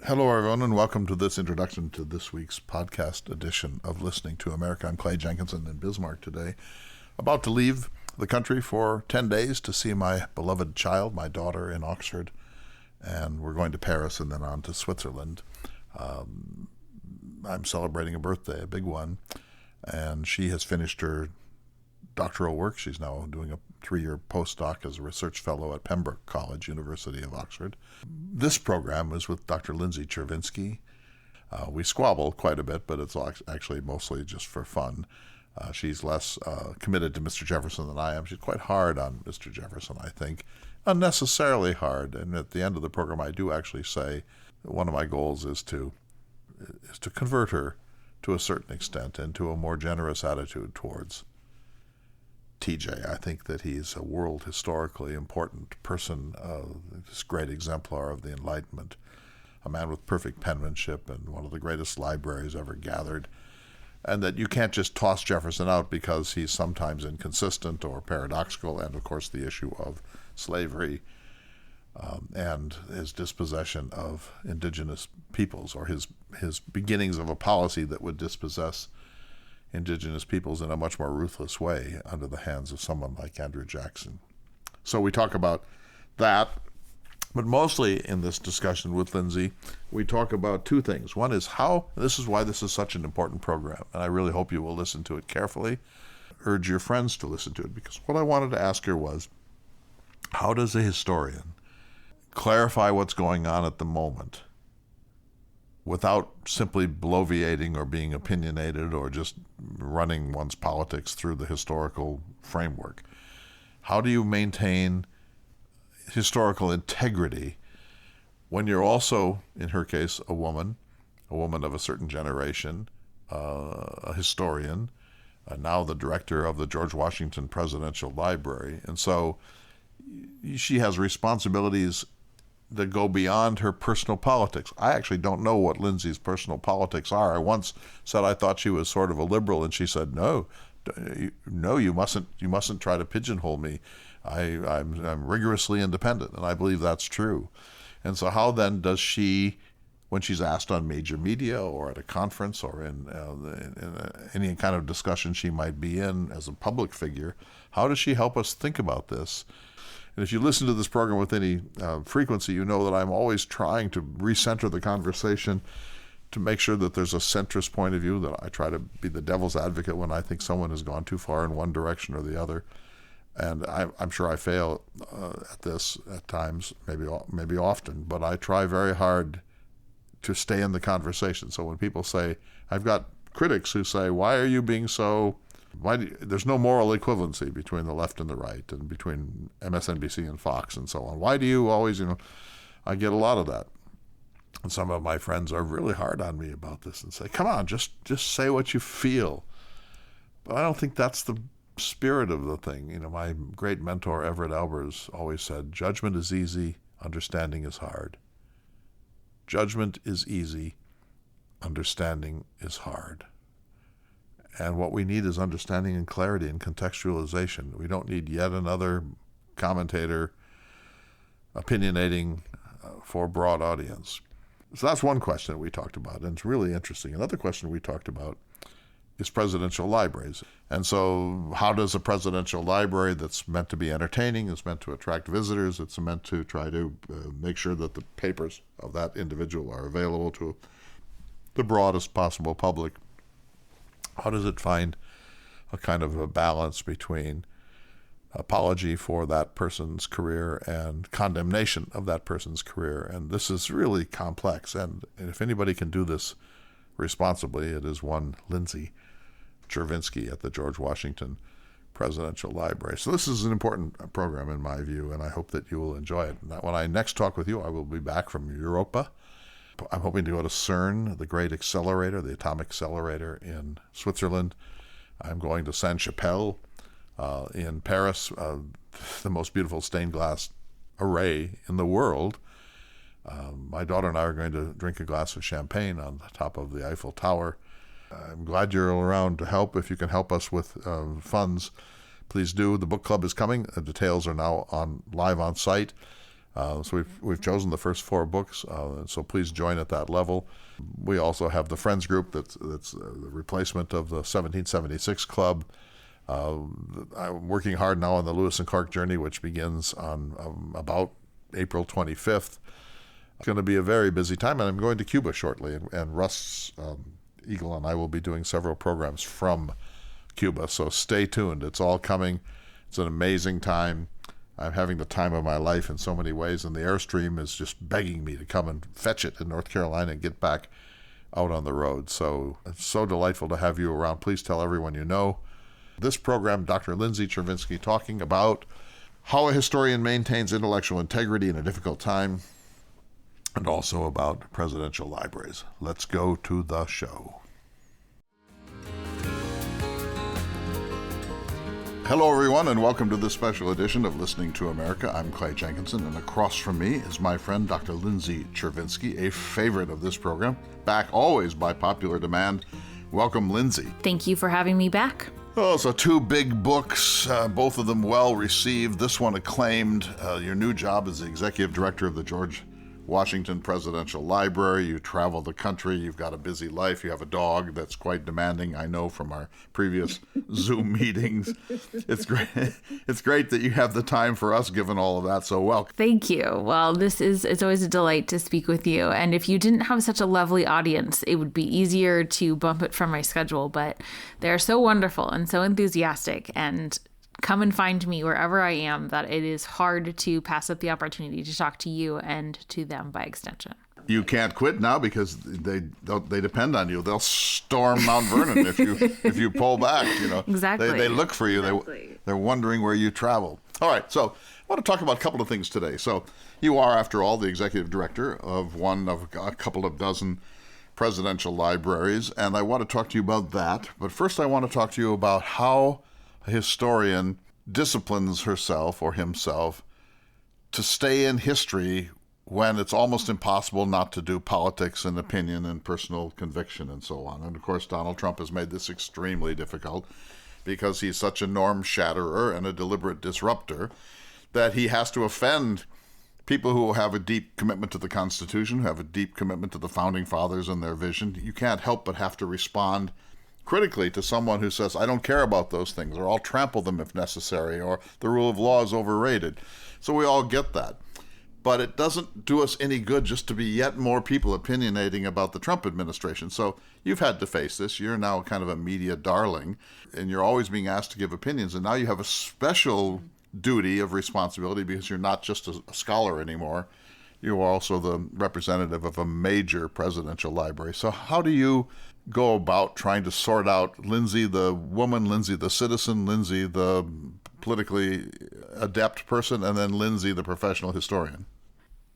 Hello, everyone, and welcome to this introduction to this week's podcast edition of Listening to America. I'm Clay Jenkinson in Bismarck today, about to leave the country for 10 days to see my beloved child, my daughter, in Oxford, and we're going to Paris and then on to Switzerland. I'm celebrating a birthday, a big one, and she has finished her doctoral work. She's now doing a 3-year postdoc as a research fellow at Pembroke College, University of Oxford. This program is with Dr. Lindsay Chervinsky. We squabble quite a bit, but it's actually mostly just for fun. She's less committed to Mr. Jefferson than I am. She's quite hard on Mr. Jefferson, I think, unnecessarily hard. And at the end of the program, I do actually say that one of my goals is to convert her to a certain extent into a more generous attitude towards TJ. I think that he's a world historically important person, this great exemplar of the Enlightenment, a man with perfect penmanship and one of the greatest libraries ever gathered, and that you can't just toss Jefferson out because he's sometimes inconsistent or paradoxical, and of course the issue of slavery and his dispossession of indigenous peoples, or his beginnings of a policy that would dispossess indigenous peoples in a much more ruthless way under the hands of someone like Andrew Jackson. So we talk about that, but mostly in this discussion with Lindsay, we talk about two things. One is this is why this is such an important program, and I really hope you will listen to it carefully. Urge your friends to listen to it, because what I wanted to ask her was, how does a historian clarify what's going on at the moment without simply bloviating or being opinionated or just running one's politics through the historical framework? How do you maintain historical integrity when you're also, in her case, a woman of a certain generation, a historian, now the director of the George Washington Presidential Library? And so she has responsibilities that go beyond her personal politics. I actually don't know what Lindsay's personal politics are. I once said I thought she was sort of a liberal, and she said, no, you mustn't try to pigeonhole me. I'm rigorously independent, and I believe that's true. And so how then does she, when she's asked on major media or at a conference or in any kind of discussion she might be in as a public figure, how does she help us think about this? And if you listen to this program with any frequency, you know that I'm always trying to recenter the conversation to make sure that there's a centrist point of view, that I try to be the devil's advocate when I think someone has gone too far in one direction or the other. And I'm sure I fail at this at times, maybe often, but I try very hard to stay in the conversation. So when people say, I've got critics who say, why are you being so... there's no moral equivalency between the left and the right, and between MSNBC and Fox and so on. Why do you always, I get a lot of that. And some of my friends are really hard on me about this and say, come on, just say what you feel. But I don't think that's the spirit of the thing. My great mentor, Everett Albers, always said, judgment is easy, understanding is hard. Judgment is easy, understanding is hard. And what we need is understanding and clarity and contextualization. We don't need yet another commentator opinionating for a broad audience. So that's one question that we talked about, and it's really interesting. Another question we talked about is presidential libraries. And so how does a presidential library that's meant to be entertaining, it's meant to attract visitors, it's meant to try to make sure that the papers of that individual are available to the broadest possible public, how does it find a kind of a balance between apology for that person's career and condemnation of that person's career? And this is really complex. And if anybody can do this responsibly, it is one Lindsay Chervinsky at the George Washington Presidential Library. So this is an important program in my view, and I hope that you will enjoy it. And when I next talk with you, I will be back from Europa. I'm hoping to go to CERN, the great accelerator, the atomic accelerator in Switzerland. I'm going to Sainte-Chapelle in Paris, the most beautiful stained glass array in the world. My daughter and I are going to drink a glass of champagne on the top of the Eiffel Tower. I'm glad you're around to help. If you can help us with funds, please do. The book club is coming. The details are now live on site. So we've chosen the first 4 books, so please join at that level. We also have the Friends group that's the replacement of the 1776 Club. I'm working hard now on the Lewis and Clark journey, which begins on about April 25th. It's going to be a very busy time, and I'm going to Cuba shortly, and Russ Eagle and I will be doing several programs from Cuba, so stay tuned. It's all coming. It's an amazing time. I'm having the time of my life in so many ways, and the Airstream is just begging me to come and fetch it in North Carolina and get back out on the road. So it's so delightful to have you around. Please tell everyone you know. This program, Dr. Lindsay Chervinsky talking about how a historian maintains intellectual integrity in a difficult time, and also about presidential libraries. Let's go to the show. Hello, everyone, and welcome to this special edition of Listening to America. I'm Clay Jenkinson, and across from me is my friend Dr. Lindsay Chervinsky, a favorite of this program, back always by popular demand. Welcome, Lindsay. Thank you for having me back. Oh, so 2 big books, both of them well received. This one acclaimed. Your new job as the executive director of the George Washington Presidential Library. You travel the country. You've got a busy life. You have a dog that's quite demanding. I know from our previous Zoom meetings. It's great. It's great that you have the time for us, given all of that. So welcome. Thank you. Well, it's always a delight to speak with you. And if you didn't have such a lovely audience, it would be easier to bump it from my schedule. But they're so wonderful and so enthusiastic, and come and find me wherever I am, that it is hard to pass up the opportunity to talk to you and to them by extension. You can't quit now because they depend on you. They'll storm Mount Vernon if you pull back. You know, exactly. They look for you. Exactly. They're wondering where you travel. All right, so I want to talk about a couple of things today. So you are, after all, the executive director of one of a couple of dozen presidential libraries, and I want to talk to you about that. But first, I want to talk to you about how a historian disciplines herself or himself to stay in history when it's almost impossible not to do politics and opinion and personal conviction and so on. And of course, Donald Trump has made this extremely difficult because he's such a norm shatterer and a deliberate disruptor that he has to offend people who have a deep commitment to the Constitution, who have a deep commitment to the Founding Fathers and their vision. You can't help but have to respond critically to someone who says, I don't care about those things, or I'll trample them if necessary, or the rule of law is overrated. So we all get that. But it doesn't do us any good just to be yet more people opinionating about the Trump administration. So you've had to face this. You're now kind of a media darling, and you're always being asked to give opinions. And now you have a special duty of responsibility because you're not just a scholar anymore. You are also the representative of a major presidential library. So how do you go about trying to sort out Lindsay the woman, Lindsay the citizen, Lindsay the politically adept person, and then Lindsay the professional historian?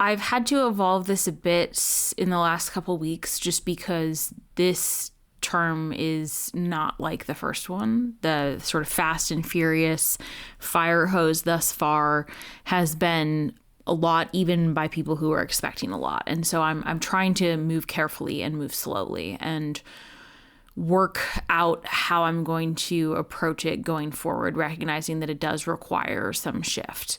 I've had to evolve this a bit in the last couple weeks just because this term is not like the first one. The sort of fast and furious fire hose thus far has been a lot, even by people who are expecting a lot. And so I'm trying to move carefully and move slowly and work out how I'm going to approach it going forward, recognizing that it does require some shift.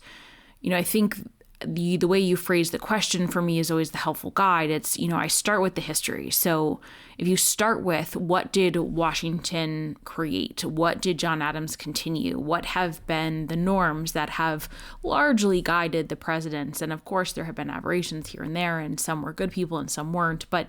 You know, I think the way you phrase the question for me is always the helpful guide. It's, I start with the history. So if you start with what did Washington create? What did John Adams continue? What have been the norms that have largely guided the presidents? And of course, there have been aberrations here and there, and some were good people and some weren't. But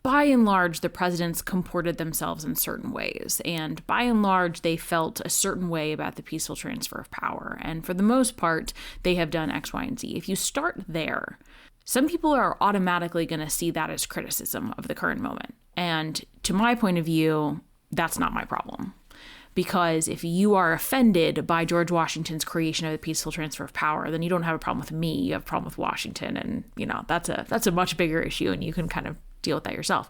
by and large, the presidents comported themselves in certain ways. And by and large, they felt a certain way about the peaceful transfer of power. And for the most part, they have done X, Y, and Z. If you start there, some people are automatically going to see that as criticism of the current moment. And to my point of view, that's not my problem. Because if you are offended by George Washington's creation of the peaceful transfer of power, then you don't have a problem with me. You have a problem with Washington. And, that's a much bigger issue, and you can kind of deal with that yourself.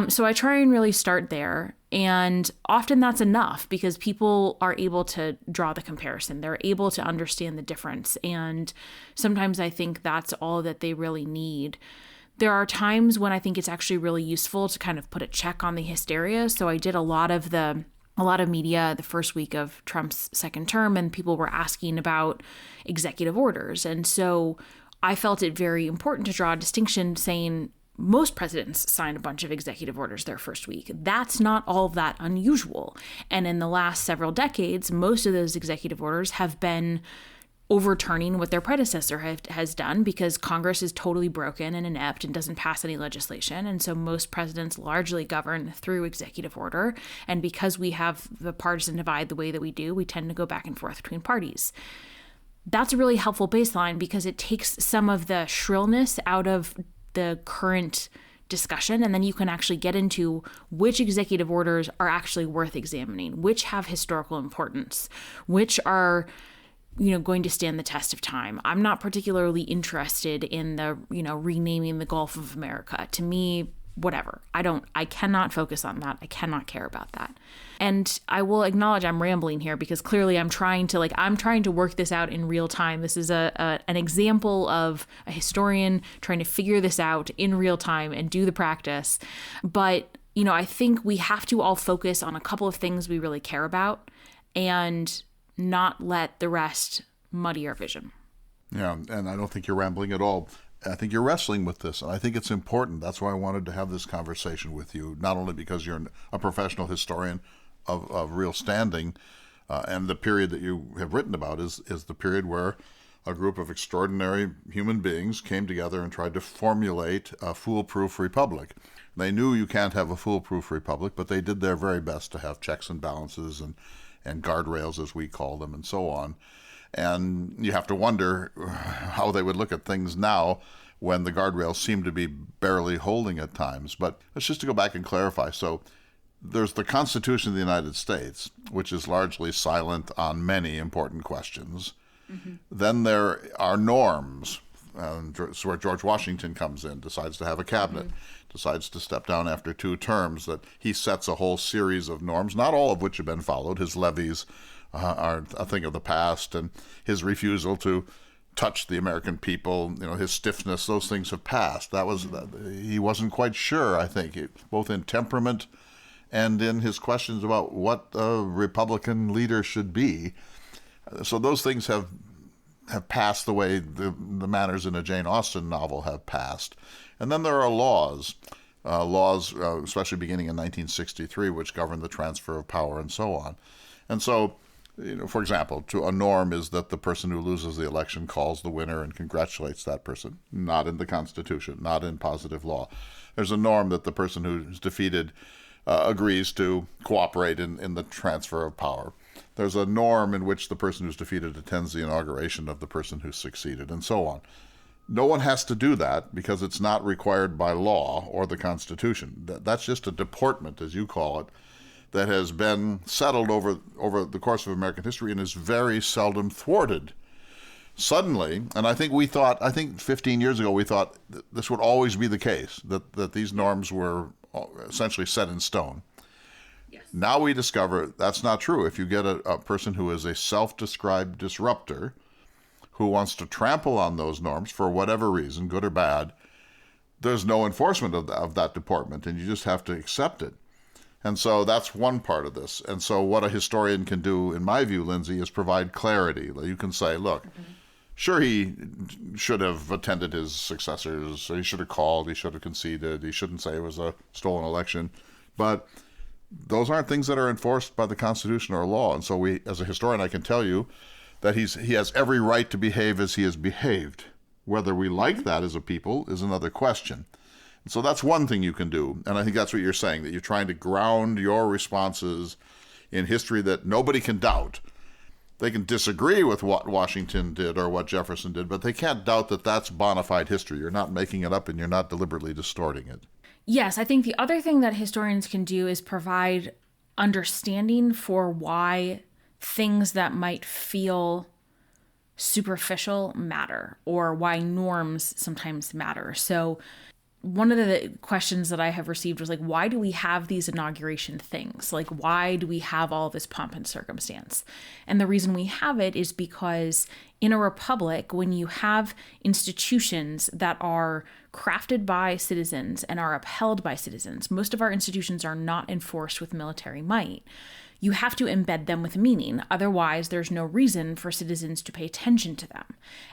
So I try and really start there. And often that's enough because people are able to draw the comparison. They're able to understand the difference. And sometimes I think that's all that they really need. There are times when I think it's actually really useful to kind of put a check on the hysteria. So I did a lot of the a lot of media the first week of Trump's second term, and people were asking about executive orders. And so I felt it very important to draw a distinction saying most presidents signed a bunch of executive orders their first week. That's not all that unusual. And in the last several decades, most of those executive orders have been overturning what their predecessor has done because Congress is totally broken and inept and doesn't pass any legislation. And so most presidents largely govern through executive order. And because we have the partisan divide the way that we do, we tend to go back and forth between parties. That's a really helpful baseline because it takes some of the shrillness out of the current discussion, and then you can actually get into which executive orders are actually worth examining, which have historical importance, which are going to stand the test of time. I'm not particularly interested in the, renaming the Gulf of America. To me, whatever. I cannot focus on that. I cannot care about that. And I will acknowledge I'm rambling here because clearly I'm trying to work this out in real time. This is an example of a historian trying to figure this out in real time and do the practice. But, I think we have to all focus on a couple of things we really care about and not let the rest muddy our vision. Yeah, and I don't think you're rambling at all. I think you're wrestling with this, and I think it's important. That's why I wanted to have this conversation with you, not only because you're a professional historian of real standing, and the period that you have written about is the period where a group of extraordinary human beings came together and tried to formulate a foolproof republic. They knew you can't have a foolproof republic, but they did their very best to have checks and balances and guardrails, as we call them, and so on. And you have to wonder how they would look at things now when the guardrails seem to be barely holding at times. But let's just to go back and clarify. So there's the Constitution of the United States, which is largely silent on many important questions. Mm-hmm. Then there are norms. It's where George Washington comes in, decides to have a cabinet, decides to step down after 2 terms, that he sets a whole series of norms, not all of which have been followed. His levies are a thing of the past, and his refusal to touch the American people, his stiffness, those things have passed. He wasn't quite sure, I think, both in temperament and in his questions about what a Republican leader should be. So those things have passed the way the manners in a Jane Austen novel have passed. And then there are laws, especially beginning in 1963, which govern the transfer of power and so on. And so, for example, a norm is that the person who loses the election calls the winner and congratulates that person. Not in the Constitution, not in positive law. There's a norm that the person who's defeated agrees to cooperate in the transfer of power. There's a norm in which the person who's defeated attends the inauguration of the person who succeeded, and so on. No one has to do that because it's not required by law or the Constitution. That's just a deportment, as you call it, that has been settled over the course of American history and is very seldom thwarted. Suddenly, and I think 15 years ago we thought this would always be the case, that these norms were essentially set in stone. Yes. Now we discover that's not true. If you get a person who is a self-described disruptor who wants to trample on those norms for whatever reason, good or bad, there's no enforcement of that deportment, and you just have to accept it. And so that's one part of this. And so what a historian can do, in my view, Lindsay, is provide clarity. You can say, look, sure, he should have attended his successors. He should have called. He should have conceded. He shouldn't say it was a stolen election. But those aren't things that are enforced by the Constitution or law. And so as a historian, I can tell you that he has every right to behave as he has behaved. Whether we like that as a people is another question. And so that's one thing you can do. And I think that's what you're saying, that you're trying to ground your responses in history that nobody can doubt. They can disagree with what Washington did or what Jefferson did, but they can't doubt that that's bona fide history. You're not making it up and you're not deliberately distorting it. Yes, I think the other thing that historians can do is provide understanding for why things that might feel superficial matter, or why norms sometimes matter. So one of the questions that I have received was why do we have these inauguration things? Why do we have all this pomp and circumstance? And the reason we have it is because In a republic, when you have institutions that are crafted by citizens and are upheld by citizens, most of our institutions are not enforced with military might. You have to embed them with meaning. Otherwise, there's no reason for citizens to pay attention to them.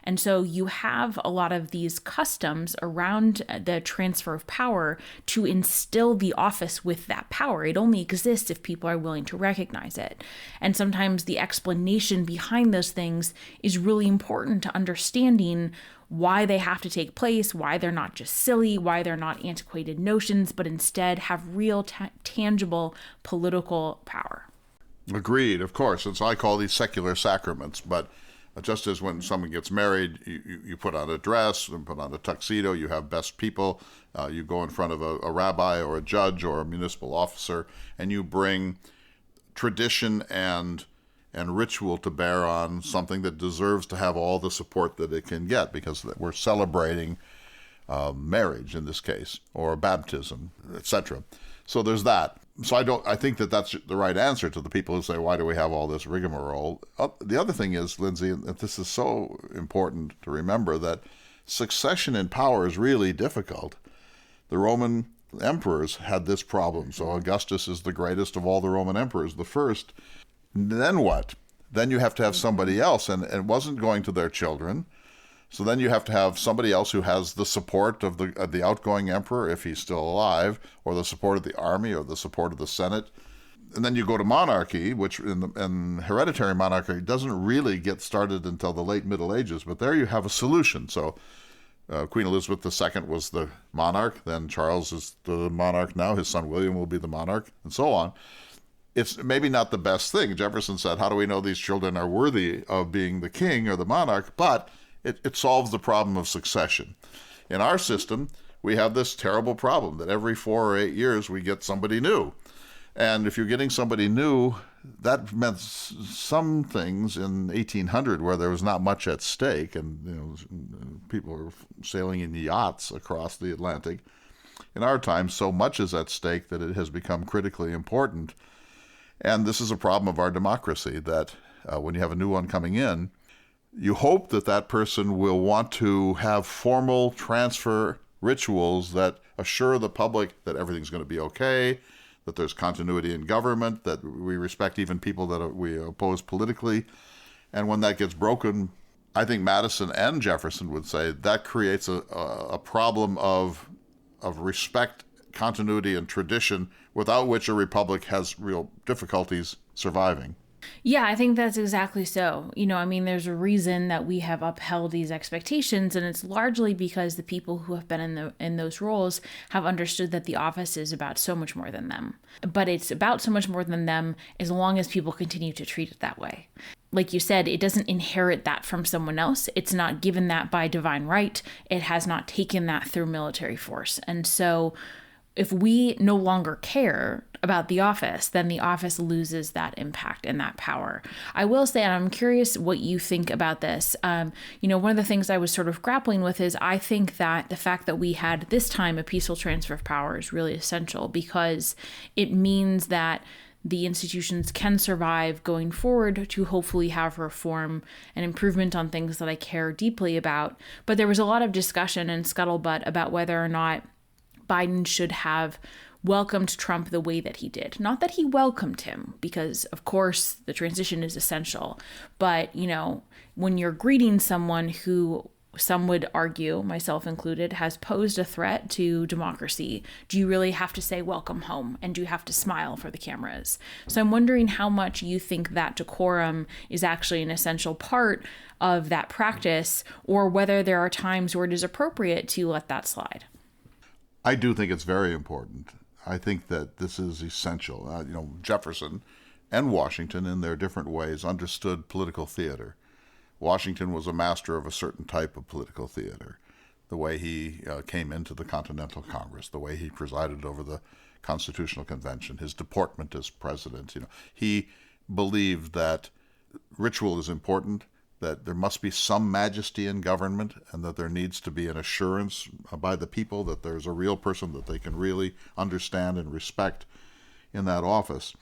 And so you have a lot of these customs around the transfer of power to instill the office with that power. It only exists if people are willing to recognize it. And sometimes the explanation behind those things is really important to understanding why they have to take place, why they're not just silly, why they're not antiquated notions, but instead have real tangible political power. Agreed, of course. And so I call these secular sacraments. But just as when someone gets married, you put on a dress and put on a tuxedo, you have best people, you go in front of a rabbi or a judge or a municipal officer, and you bring tradition and ritual to bear on something that deserves to have all the support that it can get, because we're celebrating marriage in this case, or baptism, etc. So there's that. So I think that that's the right answer to the people who say, why do we have all this rigmarole? The other thing is, Lindsay, that this is so important to remember, that succession in power is really difficult. The Roman emperors had this problem. So Augustus is the greatest of all the Roman emperors, the first. Then what? Then you have to have somebody else, and it wasn't going to their children. So then you have to have somebody else who has the support of the outgoing emperor, if he's still alive, or the support of the army, or the support of the Senate. And then you go to monarchy, which in hereditary monarchy doesn't really get started until the late Middle Ages, but there you have a solution. So Queen Elizabeth II was the monarch, then Charles is the monarch now, his son William will be the monarch, and so on. It's maybe not the best thing. Jefferson said, how do we know these children are worthy of being the king or the monarch? But it solves the problem of succession. In our system, we have this terrible problem that every 4 or 8 years we get somebody new. And if you're getting somebody new, that meant some things in 1800 where there was not much at stake, and people were sailing in yachts across the Atlantic. In our time, so much is at stake that it has become critically important. And this is a problem of our democracy, that when you have a new one coming in, you hope that that person will want to have formal transfer rituals that assure the public that everything's going to be okay, that there's continuity in government, that we respect even people that we oppose politically. And when that gets broken, I think Madison and Jefferson would say that creates a problem of respect, continuity, and tradition, without which a republic has real difficulties surviving. Yeah, I think that's exactly so. There's a reason that we have upheld these expectations, and it's largely because the people who have been in those roles have understood that the office is about so much more than them. But it's about so much more than them as long as people continue to treat it that way. Like you said, it doesn't inherit that from someone else. It's not given that by divine right. It has not taken that through military force. And so if we no longer care about the office, then the office loses that impact and that power. I will say, and I'm curious what you think about this. One of the things I was sort of grappling with is I think that the fact that we had this time a peaceful transfer of power is really essential, because it means that the institutions can survive going forward to hopefully have reform and improvement on things that I care deeply about. But there was a lot of discussion and scuttlebutt about whether or not Biden should have welcomed Trump the way that he did. Not that he welcomed him, because of course the transition is essential. But, when you're greeting someone who some would argue, myself included, has posed a threat to democracy, do you really have to say welcome home? And do you have to smile for the cameras? So I'm wondering how much you think that decorum is actually an essential part of that practice, or whether there are times where it is appropriate to let that slide. I do think it's very important. I think that this is essential. Jefferson and Washington, in their different ways, understood political theater. Washington was a master of a certain type of political theater. The way he came into the Continental Congress, the way he presided over the Constitutional Convention, his deportment as president. He believed that ritual is important, that there must be some majesty in government, and that there needs to be an assurance by the people that there's a real person that they can really understand and respect in that office.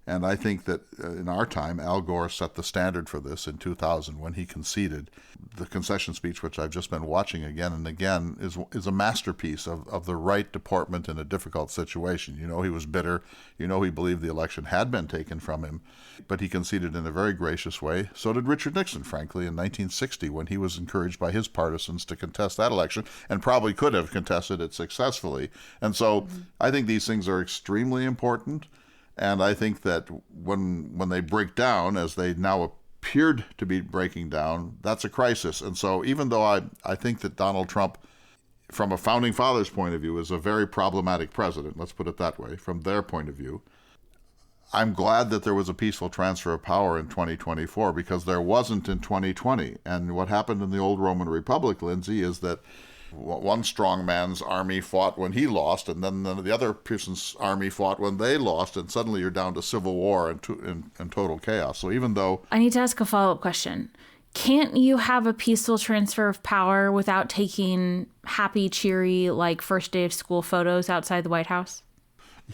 And I think that in our time, Al Gore set the standard for this in 2000 when he conceded. The concession speech, which I've just been watching again and again, is a masterpiece of the right deportment in a difficult situation. You know, he was bitter. You know, he believed the election had been taken from him. But he conceded in a very gracious way. So did Richard Nixon, frankly, in 1960, when he was encouraged by his partisans to contest that election, and probably could have contested it successfully. And so I think these things are extremely important. And I think that when they break down, as they now appeared to be breaking down, that's a crisis. And so even though I think that Donald Trump, from a founding father's point of view, is a very problematic president, let's put it that way, from their point of view, I'm glad that there was a peaceful transfer of power in 2024, because there wasn't in 2020. And what happened in the old Roman Republic, Lindsay, is that one strong man's army fought when he lost, and then the other person's army fought when they lost, and suddenly you're down to civil war and total chaos. So even though... I need to ask a follow-up question. Can't you have a peaceful transfer of power without taking happy, cheery, like first day of school photos outside the White House?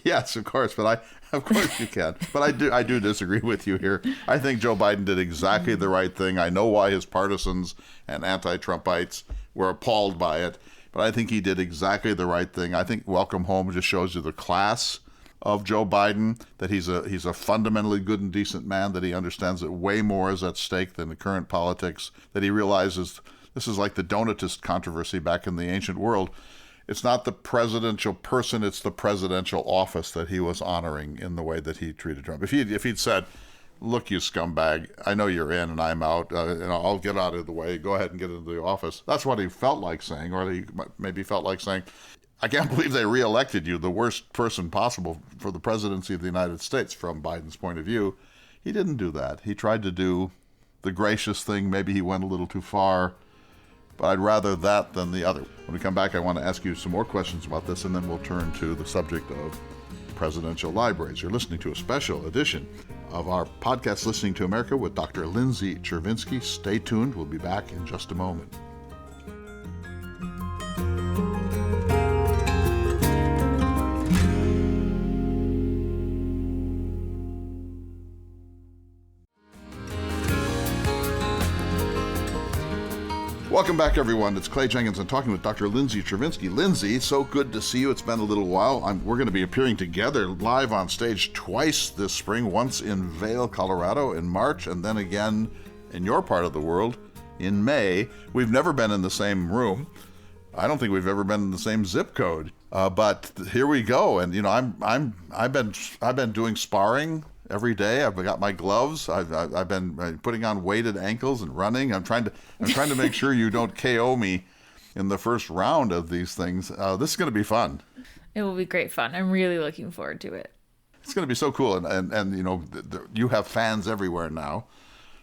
Yes, of course, of course you can. But I do disagree with you here. I think Joe Biden did exactly the right thing. I know why his partisans and anti-Trumpites were appalled by it, but I think he did exactly the right thing. I think Welcome Home just shows you the class of Joe Biden, that he's a fundamentally good and decent man, that he understands that way more is at stake than the current politics, that he realizes this is like the Donatist controversy back in the ancient world. It's not the presidential person, it's the presidential office that he was honoring in the way that he treated Trump. If he'd said, look, you scumbag, I know you're in and I'm out, I'll get out of the way, go ahead and get into the office. That's what he felt like saying, or he maybe felt like saying, I can't believe they reelected you, the worst person possible for the presidency of the United States, from Biden's point of view. He didn't do that. He tried to do the gracious thing. Maybe he went a little too far, but I'd rather that than the other. When we come back, I want to ask you some more questions about this, and then we'll turn to the subject of presidential libraries. You're listening to a special edition of our podcast, Listening to America, with Dr. Lindsay Chervinsky. Stay tuned. We'll be back in just a moment. Welcome back, everyone. It's Clay Jenkins. I'm talking with Dr. Lindsay Chervinsky. Lindsay, so good to see you. It's been a little while. We're going to be appearing together live on stage twice this spring, once in Vail, Colorado in March, and then again in your part of the world in May. We've never been in the same room. I don't think we've ever been in the same zip code. But here we go. And, you know, I've been doing sparring every day. I've got my gloves. I've been putting on weighted ankles and running. I'm trying to make sure you don't KO me in the first round of these things. This is going to be fun. It will be great fun. I'm really looking forward to it. It's going to be so cool. And you know, you have fans everywhere now.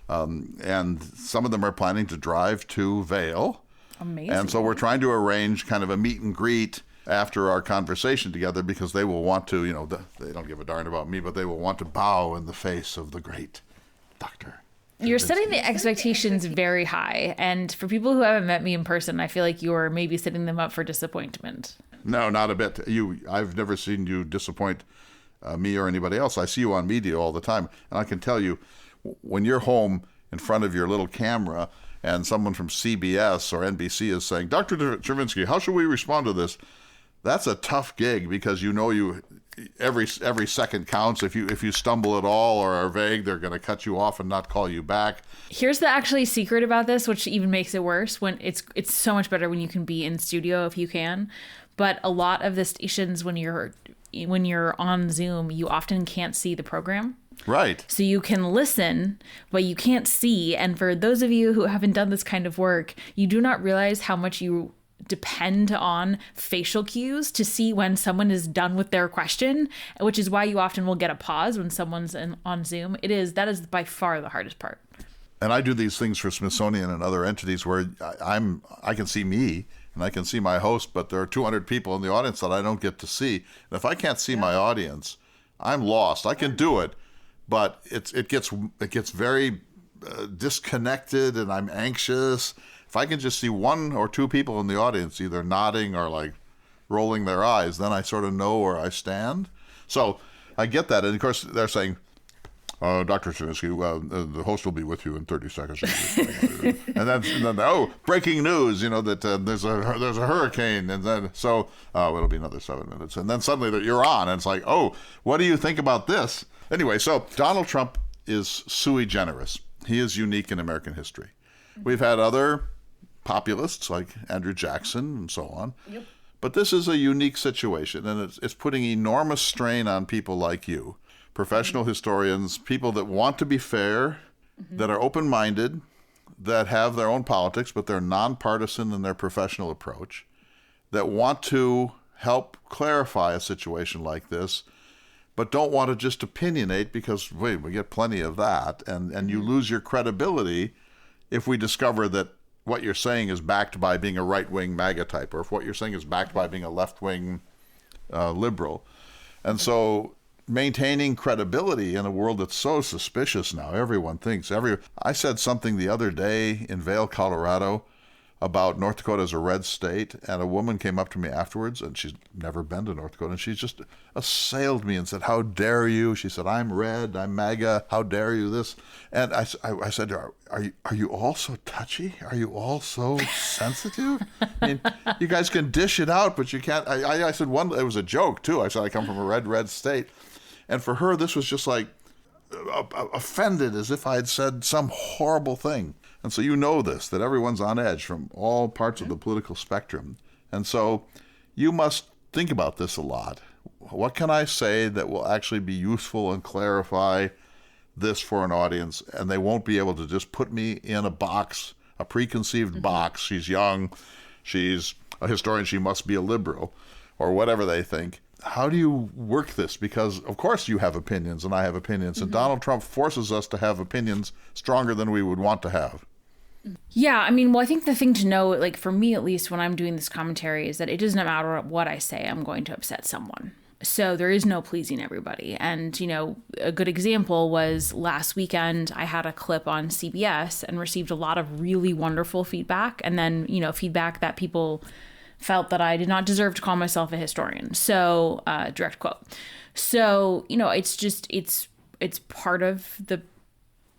And some of them are planning to drive to Vail. Amazing. And so we're trying to arrange kind of a meet and greet after our conversation together, because they will want to, you know, they don't give a darn about me, but they will want to bow in the face of the great Dr. You're setting the expectations very high. And for people who haven't met me in person, I feel like you're maybe setting them up for disappointment. No, not a bit. I've never seen you disappoint me or anybody else. I see you on media all the time. And I can tell you, when you're home in front of your little camera and someone from CBS or NBC is saying, Dr. Chervinsky, how should we respond to this? That's a tough gig, because you know every second counts. If you stumble at all or are vague, they're going to cut you off and not call you back. Here's the actually secret about this, which even makes it worse. When it's so much better when you can be in studio if you can. But a lot of the stations, when you're on Zoom, you often can't see the program. Right. So you can listen, but you can't see. And for those of you who haven't done this kind of work, you do not realize how much you depend on facial cues to see when someone is done with their question, which is why you often will get a pause when someone's on Zoom. That is by far the hardest part. And I do these things for Smithsonian and other entities where I can see me and I can see my host, but there are 200 people in the audience that I don't get to see. And if I can't see my audience, I'm lost. I can do it, but it gets very disconnected, and I'm anxious. If I can just see one or two people in the audience either nodding or like rolling their eyes, then I sort of know where I stand. So I get that. And of course, they're saying, Dr. Chervinsky, the host will be with you in 30 seconds. and then, oh, breaking news, that there's a hurricane. And then, so it'll be another 7 minutes. And then suddenly you're on. And it's like, oh, what do you think about this? Anyway, so Donald Trump is sui generis. He is unique in American history. We've had other populists like Andrew Jackson and so on. Yep. But this is a unique situation, and it's putting enormous strain on people like you, professional historians, people that want to be fair, that are open-minded, that have their own politics, but they're nonpartisan in their professional approach, that want to help clarify a situation like this, but don't want to just opinionate because, wait, we get plenty of that, and you lose your credibility if we discover that what you're saying is backed by being a right-wing MAGA type, or if what you're saying is backed by being a left-wing liberal. And so maintaining credibility in a world that's so suspicious now, everyone thinks, I said something the other day in Vail, Colorado, about North Dakota as a red state, and a woman came up to me afterwards, and she's never been to North Dakota, and she just assailed me and said, how dare you? She said, I'm red, I'm MAGA, how dare you this? And I said to her, are you all so touchy? Are you all so sensitive? I mean, you guys can dish it out, but you can't. I said, it was a joke, too. I said, I come from a red state. And for her, this was just like offended, as if I had said some horrible thing. And so you know this, that everyone's on edge from all parts of the political spectrum. And so you must think about this a lot. What can I say that will actually be useful and clarify this for an audience? And they won't be able to just put me in a box, a preconceived box. She's young, she's a historian, she must be a liberal, or whatever they think. How do you work this? Because, of course, you have opinions and I have opinions. And Donald Trump forces us to have opinions stronger than we would want to have. Yeah, I mean, well, I think the thing to know, like for me at least, when I'm doing this commentary, is that it doesn't matter what I say, I'm going to upset someone. So there is no pleasing everybody. And, a good example was last weekend, I had a clip on CBS and received a lot of really wonderful feedback. And then, feedback that people felt that I did not deserve to call myself a historian. So, direct quote. So, it's part of the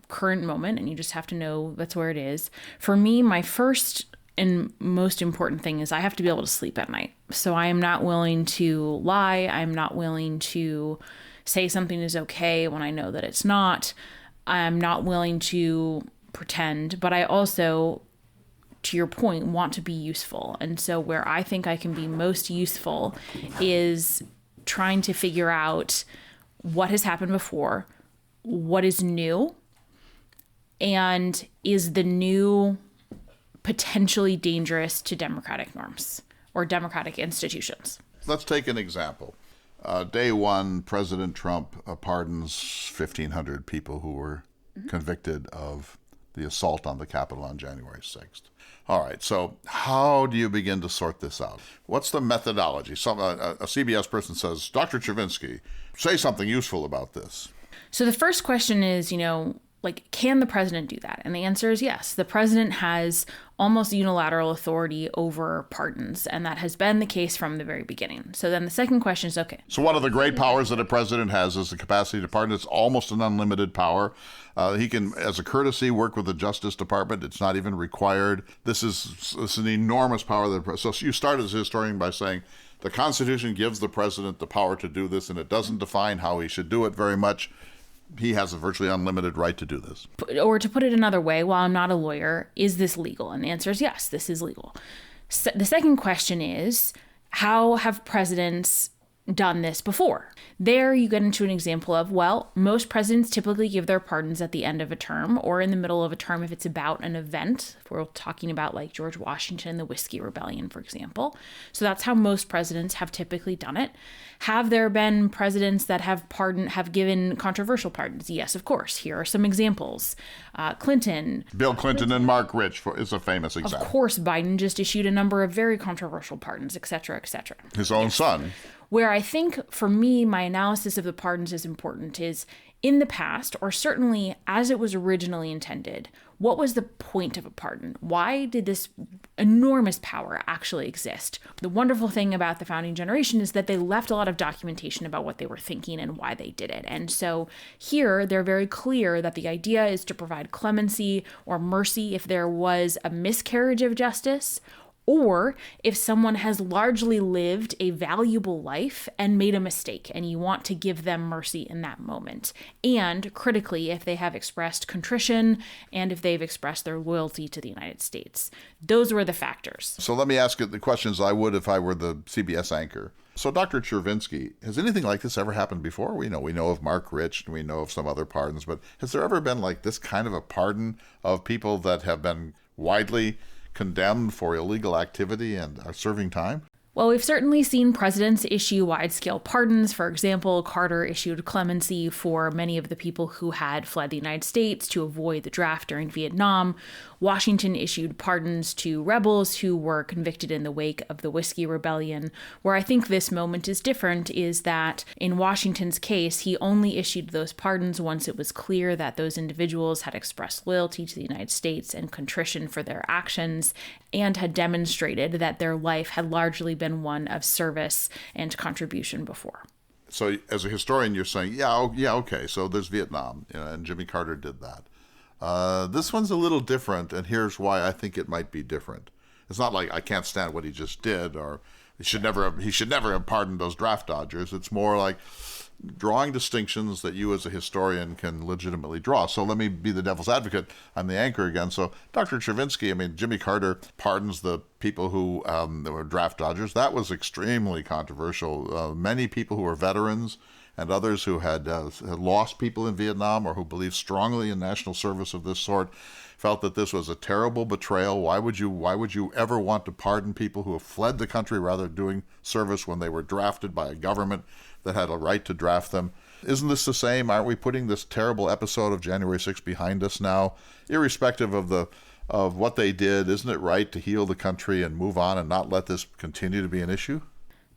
current moment, and you just have to know that's where it is. For me, my first and most important thing is I have to be able to sleep at night. So I am not willing to lie. I'm not willing to say something is okay when I know that it's not. I'm not willing to pretend, but I also, to your point, want to be useful. And so where I think I can be most useful is trying to figure out what has happened before, what is new, and is the new potentially dangerous to democratic norms or democratic institutions. Let's take an example. Day one, President Trump pardons 1,500 people who were convicted of the assault on the Capitol on January 6th. All right, so how do you begin to sort this out? What's the methodology? A CBS person says, Dr. Chervinsky, say something useful about this. So the first question is, can the president do that? And the answer is yes. The president has almost unilateral authority over pardons, and that has been the case from the very beginning. So then the second question is, okay. So one of the great powers that a president has is the capacity to pardon. It's almost an unlimited power. He can, as a courtesy, work with the Justice Department. It's not even required. This is an enormous power. So you start as a historian by saying, the Constitution gives the president the power to do this, and it doesn't define how he should do it very much. He has a virtually unlimited right to do this. Or to put it another way, while I'm not a lawyer, is this legal? And the answer is yes, this is legal. The second question is, how have presidents done this before? There you get into an example of, well, most presidents typically give their pardons at the end of a term or in the middle of a term if it's about an event. If we're talking about like George Washington and the Whiskey Rebellion, for example. So that's how most presidents have typically done it. Have there been presidents that have given controversial pardons? Yes, of course. Here are some examples. Clinton. Bill Clinton and Mark Rich is a famous example. Of course, Biden just issued a number of very controversial pardons, et cetera, et cetera. His own son. Where I think, for me, my analysis of the pardons is important is In the past, or certainly as it was originally intended, what was the point of a pardon? Why did this enormous power actually exist? The wonderful thing about the founding generation is that they left a lot of documentation about what they were thinking and why they did it. And so here, they're very clear that the idea is to provide clemency or mercy if there was a miscarriage of justice, or if someone has largely lived a valuable life and made a mistake and you want to give them mercy in that moment. And critically, if they have expressed contrition and if they've expressed their loyalty to the United States. Those were the factors. So let me ask you the questions I would if I were the CBS anchor. So Dr. Chervinsky, has anything like this ever happened before? We know of Mark Rich and we know of some other pardons, but has there ever been like this kind of a pardon of people that have been widely condemned for illegal activity and are serving time? Well, we've certainly seen presidents issue wide-scale pardons. For example, Carter issued clemency for many of the people who had fled the United States to avoid the draft during Vietnam. Washington issued pardons to rebels who were convicted in the wake of the Whiskey Rebellion. Where I think this moment is different is that in Washington's case, he only issued those pardons once it was clear that those individuals had expressed loyalty to the United States and contrition for their actions and had demonstrated that their life had largely been one of service and contribution before. So as a historian, you're saying, okay, so there's Vietnam, and Jimmy Carter did that. This one's a little different, and here's why I think it might be different. It's not like I can't stand what he just did, or he should never have pardoned those draft dodgers. It's more like drawing distinctions that you as a historian can legitimately draw. So let me be the devil's advocate. I'm the anchor again. So Dr. Chervinsky, Jimmy Carter pardons the people who were draft dodgers. That was extremely controversial. Many people who were veterans and others who had lost people in Vietnam or who believed strongly in national service of this sort felt that this was a terrible betrayal. Why would you ever want to pardon people who have fled the country rather than doing service when they were drafted by a government that had a right to draft them? Isn't this the same? Aren't we putting this terrible episode of January 6th behind us now? Irrespective of what they did, isn't it right to heal the country and move on and not let this continue to be an issue?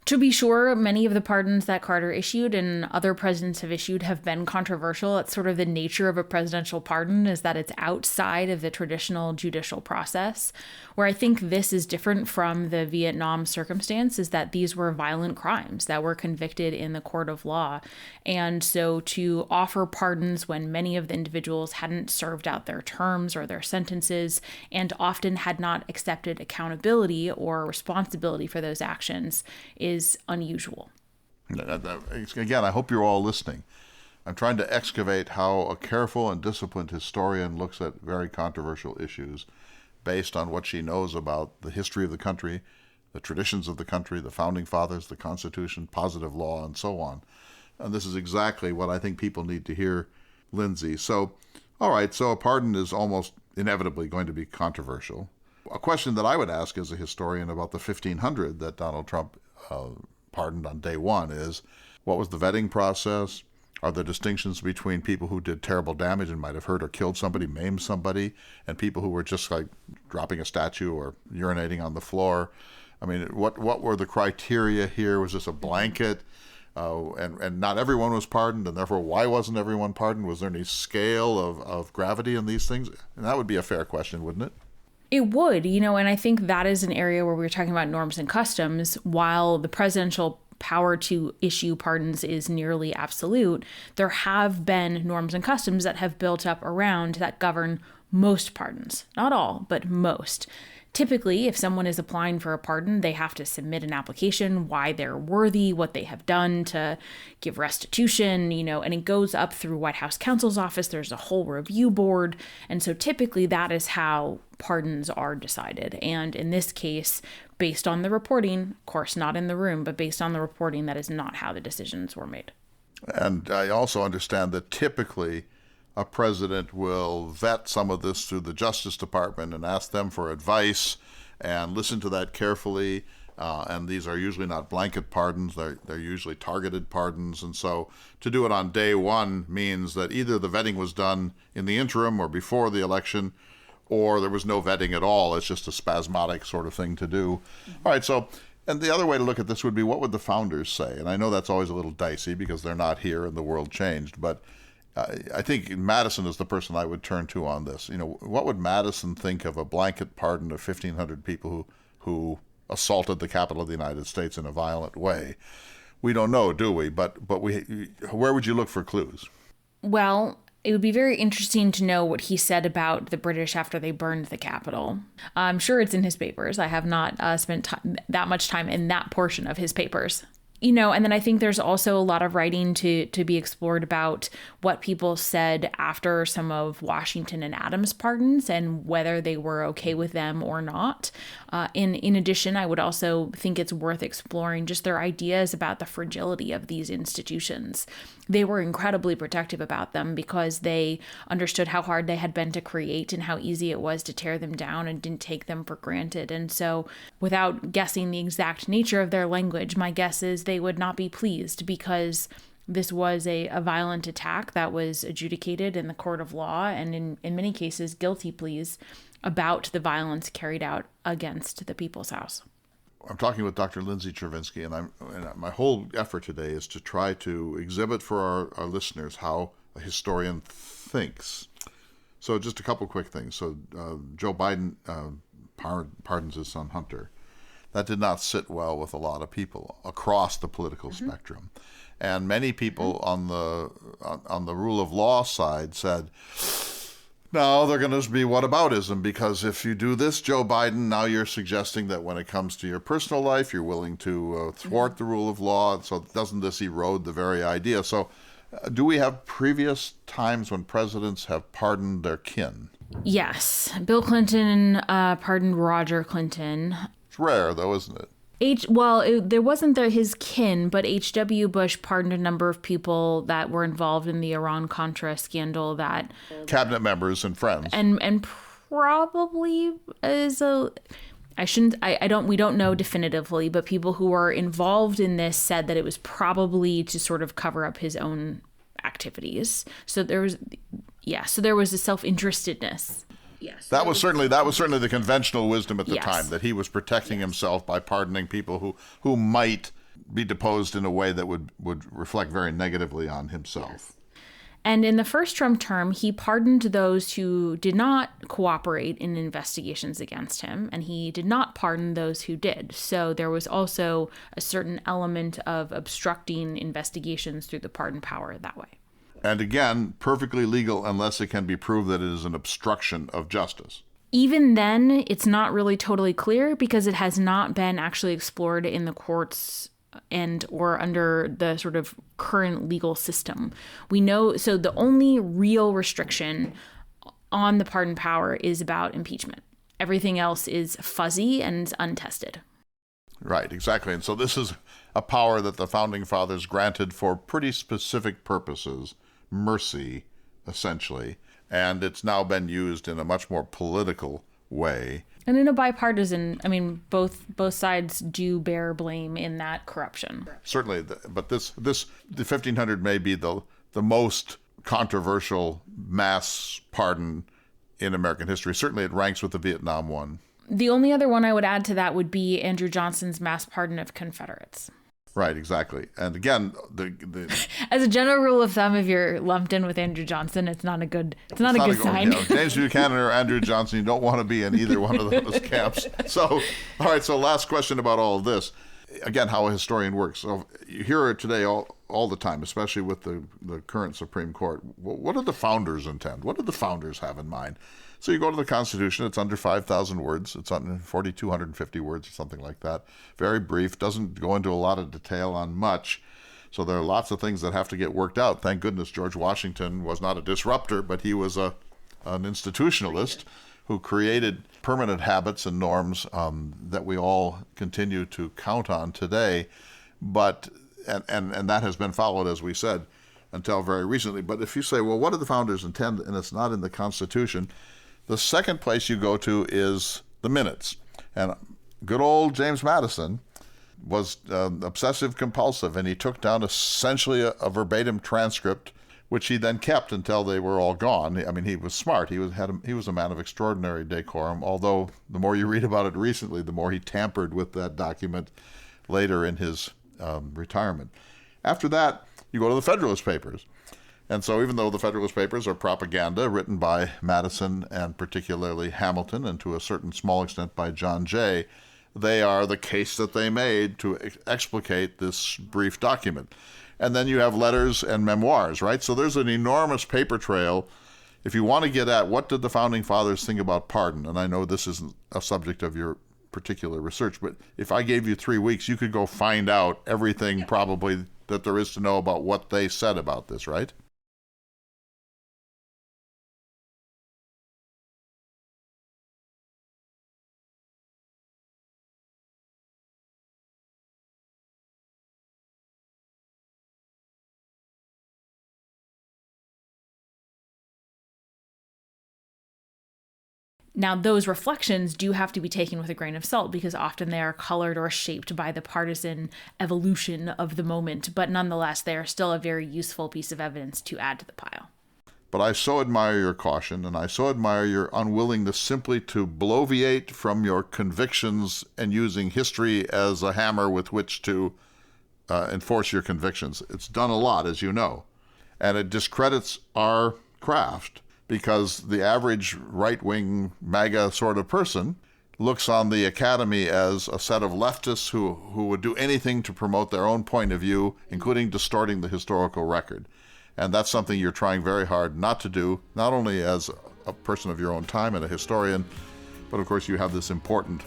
To be sure, many of the pardons that Carter issued and other presidents have issued have been controversial. It's sort of the nature of a presidential pardon is that it's outside of the traditional judicial process. Where I think this is different from the Vietnam circumstance is that these were violent crimes that were convicted in the court of law. And so to offer pardons when many of the individuals hadn't served out their terms or their sentences and often had not accepted accountability or responsibility for those actions is unusual. Again, I hope you're all listening. I'm trying to excavate how a careful and disciplined historian looks at very controversial issues based on what she knows about the history of the country, the traditions of the country, the founding fathers, the Constitution, positive law, and so on. And this is exactly what I think people need to hear, Lindsay. So, all right, so a pardon is almost inevitably going to be controversial. A question that I would ask as a historian about the 1,500 that Donald Trump pardoned on day one is, what was the vetting process? Are there distinctions between people who did terrible damage and might have hurt or killed somebody, maimed somebody, and people who were just like dropping a statue or urinating on the floor? What were the criteria here? Was this a blanket? And not everyone was pardoned, and therefore why wasn't everyone pardoned? Was there any scale of gravity in these things? And that would be a fair question, wouldn't it? It would, and I think that is an area where we're talking about norms and customs. While the presidential power to issue pardons is nearly absolute, there have been norms and customs that have built up around that govern most pardons. Not all, but most. Typically, if someone is applying for a pardon, they have to submit an application, why they're worthy, what they have done to give restitution, and it goes up through White House counsel's office. There's a whole review board. And so typically that is how pardons are decided. And in this case, based on the reporting, of course, not in the room, but based on the reporting, that is not how the decisions were made. And I also understand that typically a president will vet some of this through the Justice Department and ask them for advice and listen to that carefully. And these are usually not blanket pardons. They're usually targeted pardons. And so to do it on day one means that either the vetting was done in the interim or before the election, or there was no vetting at all. It's just a spasmodic sort of thing to do. All right, so, and the other way to look at this would be, what would the founders say? And I know that's always a little dicey because they're not here and the world changed, but I think Madison is the person I would turn to on this. What would Madison think of a blanket pardon of 1,500 people who assaulted the capital of the United States in a violent way? We don't know, do we? But where would you look for clues? Well, it would be very interesting to know what he said about the British after they burned the Capitol. I'm sure it's in his papers. I have not spent that much time in that portion of his papers. And then I think there's also a lot of writing to be explored about what people said after some of Washington and Adams' pardons and whether they were okay with them or not. In addition, I would also think it's worth exploring just their ideas about the fragility of these institutions. They were incredibly protective about them because they understood how hard they had been to create and how easy it was to tear them down and didn't take them for granted. And so without guessing the exact nature of their language, my guess is they would not be pleased because this was a violent attack that was adjudicated in the court of law and in many cases guilty pleas about the violence carried out against the People's House. I'm talking with Dr. Lindsay Chervinsky, and my whole effort today is to try to exhibit for our listeners how a historian thinks. So just a couple quick things. So Joe Biden pardons his son Hunter. That did not sit well with a lot of people across the political spectrum. And many people on the rule of law side said, no, they're going to be whataboutism, because if you do this, Joe Biden, now you're suggesting that when it comes to your personal life, you're willing to thwart the rule of law. So doesn't this erode the very idea? So do we have previous times when presidents have pardoned their kin? Yes. Bill Clinton pardoned Roger Clinton. It's rare, though, isn't it? There wasn't his kin, but H.W. Bush pardoned a number of people that were involved in the Iran-Contra scandal. That cabinet members and friends, and probably we don't know definitively, but people who were involved in this said that it was probably to sort of cover up his own activities. So there was a self-interestedness. Yes. That was certainly the conventional wisdom at the time, that he was protecting himself by pardoning people who might be deposed in a way that would reflect very negatively on himself. Yes. And in the first Trump term, he pardoned those who did not cooperate in investigations against him, and he did not pardon those who did. So there was also a certain element of obstructing investigations through the pardon power that way. And again, perfectly legal unless it can be proved that it is an obstruction of justice. Even then, it's not really totally clear because it has not been actually explored in the courts or under the sort of current legal system. We know, so the only real restriction on the pardon power is about impeachment. Everything else is fuzzy and untested. Right, exactly. And so this is a power that the Founding Fathers granted for pretty specific purposes, mercy, essentially. And it's now been used in a much more political way. And in a bipartisan, both sides do bear blame in that corruption. Certainly, but the 1,500 may be the most controversial mass pardon in American history. Certainly it ranks with the Vietnam one. The only other one I would add to that would be Andrew Johnson's mass pardon of Confederates. Right, exactly. And again, as a general rule of thumb, if you're lumped in with Andrew Johnson, it's not a good sign. James Buchanan or Andrew Johnson, you don't want to be in either one of those camps. So, all right. So, last question about all of this. Again, how a historian works. So, you hear it today all the time, especially with the current Supreme Court. What did the founders intend? What did the founders have in mind? So you go to the Constitution, it's under 5,000 words. It's under 4,250 words or something like that. Very brief, doesn't go into a lot of detail on much. So there are lots of things that have to get worked out. Thank goodness George Washington was not a disruptor, but he was an institutionalist who created permanent habits and norms that we all continue to count on today. But and that has been followed, as we said, until very recently. But if you say, well, what did the founders intend? And it's not in the Constitution. The second place you go to is the minutes. And good old James Madison was obsessive compulsive, and he took down essentially a verbatim transcript, which he then kept until they were all gone. He was smart. He was a man of extraordinary decorum, although the more you read about it recently, the more he tampered with that document later in his retirement. After that, you go to the Federalist Papers. And so even though the Federalist Papers are propaganda written by Madison and particularly Hamilton and to a certain small extent by John Jay, they are the case that they made to explicate this brief document. And then you have letters and memoirs, right? So there's an enormous paper trail. If you want to get at what did the Founding Fathers think about pardon, and I know this isn't a subject of your particular research, but if I gave you 3 weeks, you could go find out everything probably that there is to know about what they said about this, right? Now, those reflections do have to be taken with a grain of salt because often they are colored or shaped by the partisan evolution of the moment, but nonetheless, they are still a very useful piece of evidence to add to the pile. But I so admire your caution, and I so admire your unwillingness simply to bloviate from your convictions and using history as a hammer with which to enforce your convictions. It's done a lot, as you know, and it discredits our craft because the average right-wing MAGA sort of person looks on the academy as a set of leftists who would do anything to promote their own point of view, including distorting the historical record. And that's something you're trying very hard not to do, not only as a person of your own time and a historian, but of course you have this important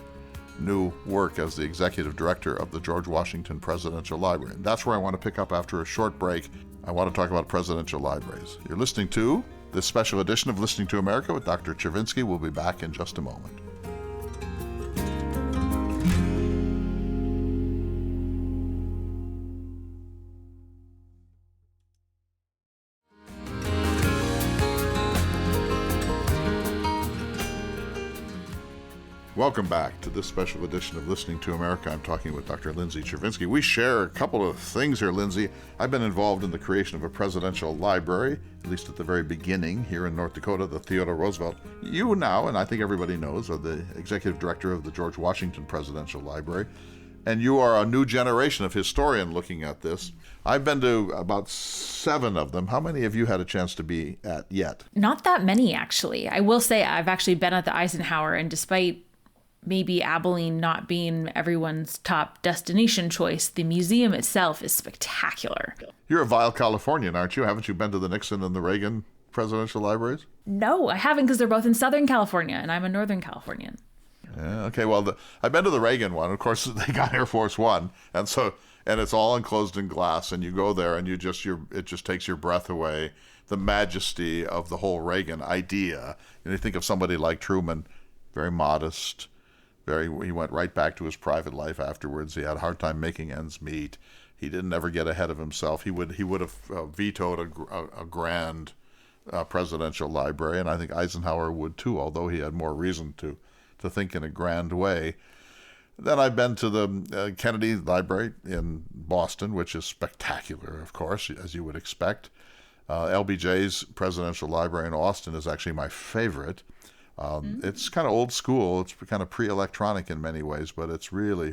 new work as the executive director of the George Washington Presidential Library. And that's where I want to pick up after a short break. I want to talk about presidential libraries. You're listening to this special edition of Listening to America with Dr. Chervinsky. We'll be back in just a moment. Welcome back to this special edition of Listening to America. I'm talking with Dr. Lindsay Chervinsky. We share a couple of things here, Lindsay. I've been involved in the creation of a presidential library, at least at the very beginning, here in North Dakota, the Theodore Roosevelt. You now, and I think everybody knows, are the executive director of the George Washington Presidential Library. And you are a new generation of historian looking at this. I've been to about 7 of them. How many have you had a chance to be at yet? Not that many, actually. I will say I've actually been at the Eisenhower, and despite maybe Abilene not being everyone's top destination choice, the museum itself is spectacular. You're a vile Californian, aren't you? Haven't you been to the Nixon and the Reagan presidential libraries? No, I haven't, because they're both in Southern California, and I'm a Northern Californian. Yeah, okay, well, I've been to the Reagan one. Of course, they got Air Force One, and it's all enclosed in glass, and you go there, and it just takes your breath away, the majesty of the whole Reagan idea. And you think of somebody like Truman, very modest, he went right back to his private life afterwards. He had a hard time making ends meet. He didn't ever get ahead of himself. He would have vetoed a grand presidential library, and I think Eisenhower would too, although he had more reason to think in a grand way. Then I've been to the Kennedy Library in Boston, which is spectacular, of course, as you would expect. LBJ's Presidential Library in Austin is actually my favorite. It's kind of old school. It's kind of pre-electronic in many ways, but it's really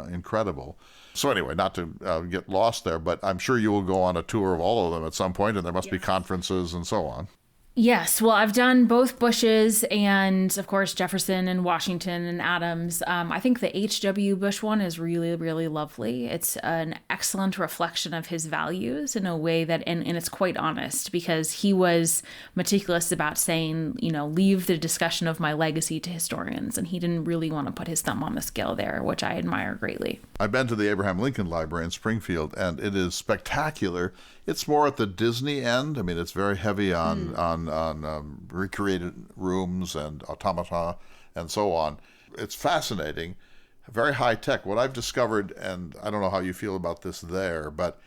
incredible. So anyway, not to get lost there, but I'm sure you will go on a tour of all of them at some point, and there must be conferences and so on. Yes, well, I've done both Bushes and, of course, Jefferson and Washington and Adams. I think the H.W. Bush one is really, really lovely. It's an excellent reflection of his values in a way that, and it's quite honest, because he was meticulous about saying, leave the discussion of my legacy to historians, and he didn't really want to put his thumb on the scale there, which I admire greatly. I've been to the Abraham Lincoln Library in Springfield, and it is spectacular. It's more at the Disney end. I mean, it's very heavy on recreated rooms and automata and so on. It's fascinating, very high tech. What I've discovered, and I don't know how you feel about this there, but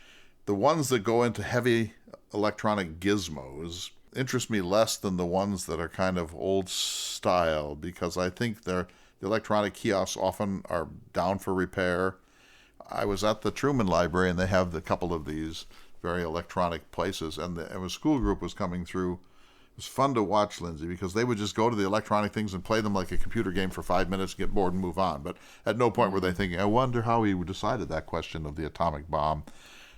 the ones that go into heavy electronic gizmos interest me less than the ones that are kind of old style, because I think the electronic kiosks often are down for repair. I was at the Truman Library, and they have a couple of these very electronic places, and a school group was coming through. It was fun to watch, Lindsay, because they would just go to the electronic things and play them like a computer game for 5 minutes, get bored, and move on. But at no point were they thinking, I wonder how he decided that question of the atomic bomb.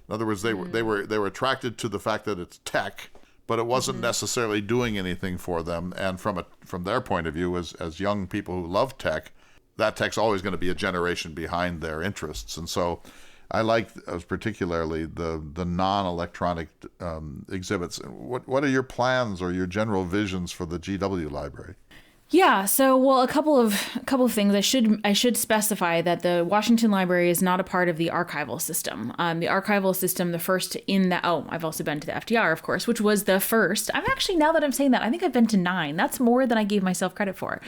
In other words, they were attracted to the fact that it's tech, but it wasn't necessarily doing anything for them. And from their point of view, as young people who love tech, that tech's always going to be a generation behind their interests. And so I like particularly the non-electronic exhibits. What are your plans or your general visions for the GW Library? Yeah, so well, a couple of things. I should specify that the Washington Library is not a part of the archival system. The archival system, the first in that. Oh, I've also been to the FDR, of course, which was the first. I'm actually, now that I'm saying that, I think I've been to 9. That's more than I gave myself credit for.